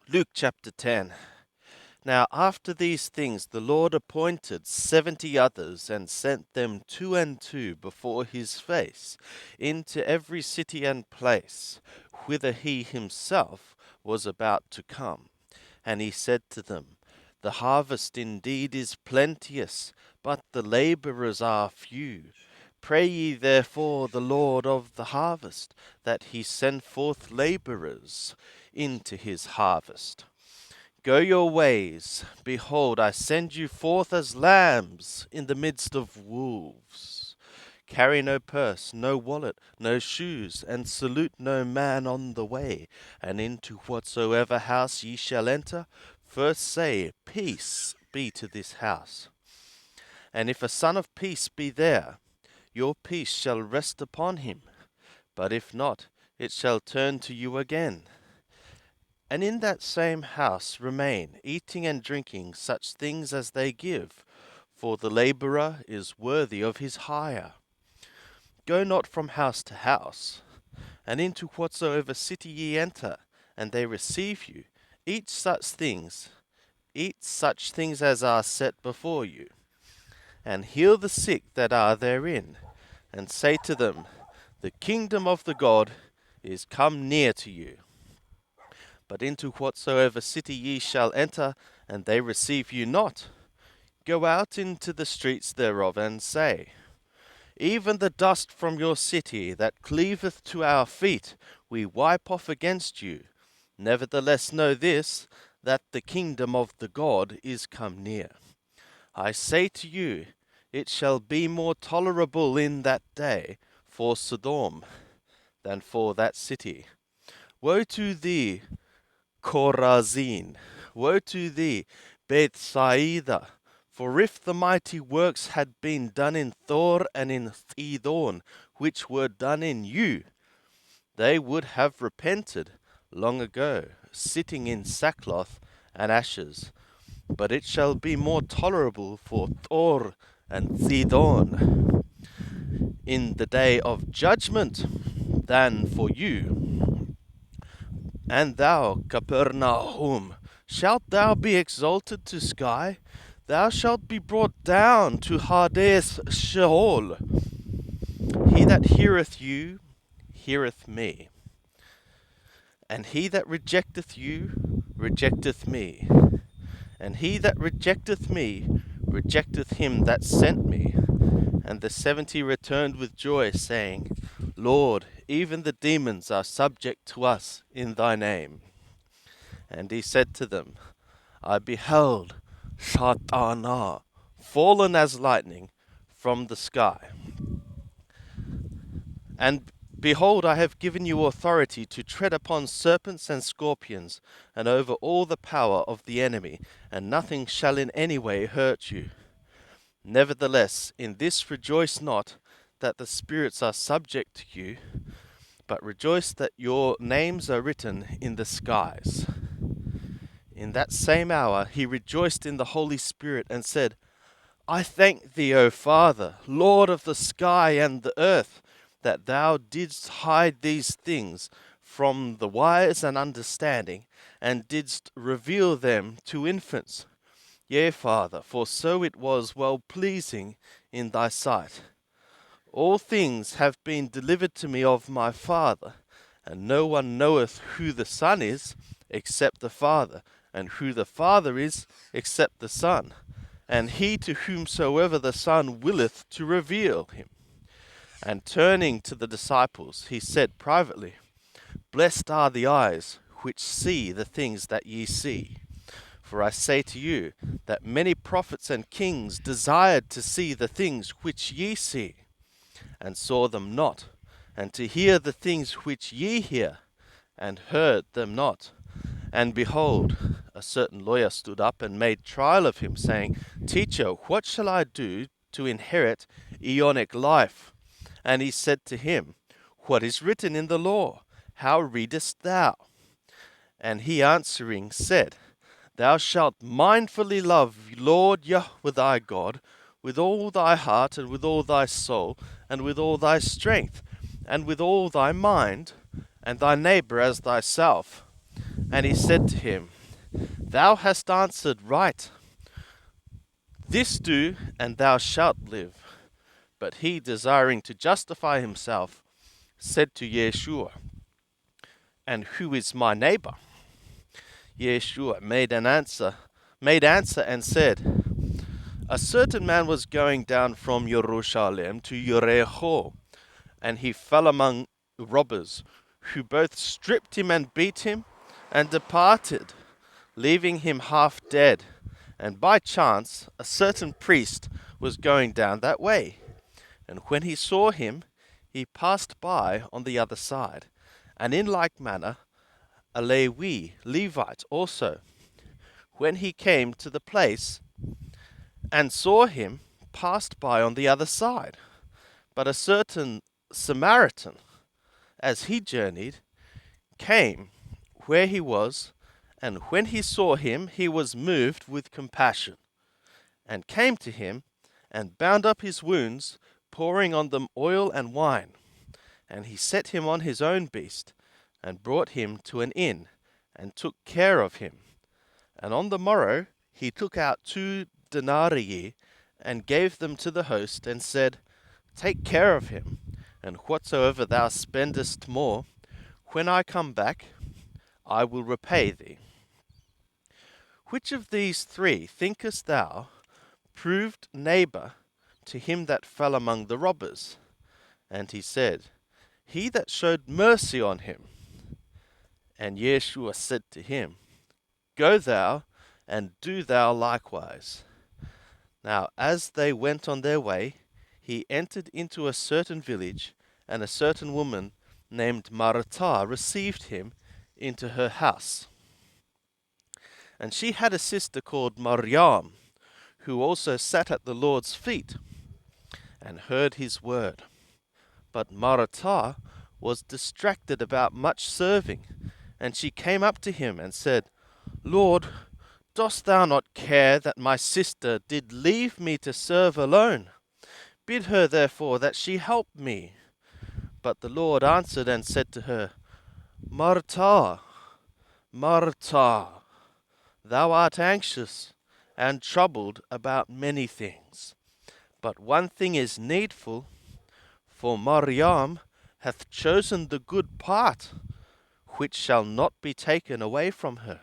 Luke chapter 10. Now after these things the Lord appointed 70 others, and sent them two and two before his face, into every city and place, whither he himself was about to come. And he said to them, The harvest indeed is plenteous, but the labourers are few. Pray ye therefore the Lord of the harvest, that he send forth labourers into his harvest. Go your ways. Behold, I send you forth as lambs in the midst of wolves. Carry no purse, no wallet, no shoes, and salute no man on the way. And into whatsoever house ye shall enter, first say, Peace be to this house. And if a son of peace be there, your peace shall rest upon him. But if not, it shall turn to you again. And in that same house remain, eating and drinking such things as they give, for the labourer is worthy of his hire. Go not from house to house, and into whatsoever city ye enter, and they receive you, eat such things as are set before you, and heal the sick that are therein, and say to them, The kingdom of the God is come near to you. But into whatsoever city ye shall enter, and they receive you not, go out into the streets thereof, and say, Even the dust from your city that cleaveth to our feet, we wipe off against you. Nevertheless know this, that the kingdom of the God is come near. I say to you, it shall be more tolerable in that day for Sodom than for that city. Woe to thee, Chorazin! Woe to thee, Bethsaida! For if the mighty works had been done in Thor and in Sidon, which were done in you, they would have repented long ago, sitting in sackcloth and ashes. But it shall be more tolerable for Thor and Sidon in the day of judgment than for you. And thou, Capernaum, shalt thou be exalted to sky? Thou shalt be brought down to Hades Sheol. He that heareth you, heareth me. And he that rejecteth you, rejecteth me. And he that rejecteth me, rejecteth him that sent me. And the 70 returned with joy, saying, Lord, even the demons are subject to us in thy name. And he said to them, I beheld Satan fallen as lightning from the sky. And behold, I have given you authority to tread upon serpents and scorpions, and over all the power of the enemy, and nothing shall in any way hurt you. Nevertheless, in this rejoice not, that the spirits are subject to you, but rejoice that your names are written in the skies. In that same hour he rejoiced in the Holy Spirit, and said, I thank thee, O Father, Lord of the sky and the earth, that thou didst hide these things from the wise and understanding, and didst reveal them to infants. Yea, Father, for so it was well pleasing in thy sight. All things have been delivered to me of my Father, and no one knoweth who the Son is, except the Father, and who the Father is, except the Son, and he to whomsoever the Son willeth to reveal him. And turning to the disciples, he said privately, Blessed are the eyes which see the things that ye see. For I say to you, that many prophets and kings desired to see the things which ye see, and saw them not, and to hear the things which ye hear, and heard them not. And behold, a certain lawyer stood up and made trial of him, saying, Teacher, what shall I do to inherit Aeonic life? And he said to him, What is written in the law? How readest thou? And he answering said, Thou shalt mindfully love Lord Yahweh thy God with all thy heart, and with all thy soul, and with all thy strength, and with all thy mind, and thy neighbour as thyself. And he said to him, Thou hast answered right. This do, and thou shalt live. But he, desiring to justify himself, said to Yeshua, And who is my neighbor? Yeshua made answer and said, A certain man was going down from Jerusalem to Jericho, and he fell among robbers, who both stripped him and beat him, and departed, leaving him half dead. And by chance a certain priest was going down that way, and when he saw him, he passed by on the other side. And in like manner a Levite also, when he came to the place and saw him, passed by on the other side. But a certain Samaritan, as he journeyed, came where he was, and when he saw him, he was moved with compassion, and came to him, and bound up his wounds, pouring on them oil and wine. And he set him on his own beast, and brought him to an inn, and took care of him. And on the morrow he took out 2 denarii, and gave them to the host, and said, Take care of him, and whatsoever thou spendest more, when I come back, I will repay thee. Which of these 3 thinkest thou proved neighbor to him that fell among the robbers? And he said, He that showed mercy on him. And Yeshua said to him, Go thou, and do thou likewise. Now as they went on their way, he entered into a certain village, and a certain woman named Martha received him into her house. And she had a sister called Miriam, who also sat at the Lord's feet, and heard his word. But Martha was distracted about much serving, and she came up to him and said, Lord, dost thou not care that my sister did leave me to serve alone? Bid her therefore that she help me. But the Lord answered and said to her, Martha, Martha, thou art anxious and troubled about many things, but one thing is needful, for Miriam hath chosen the good part, which shall not be taken away from her.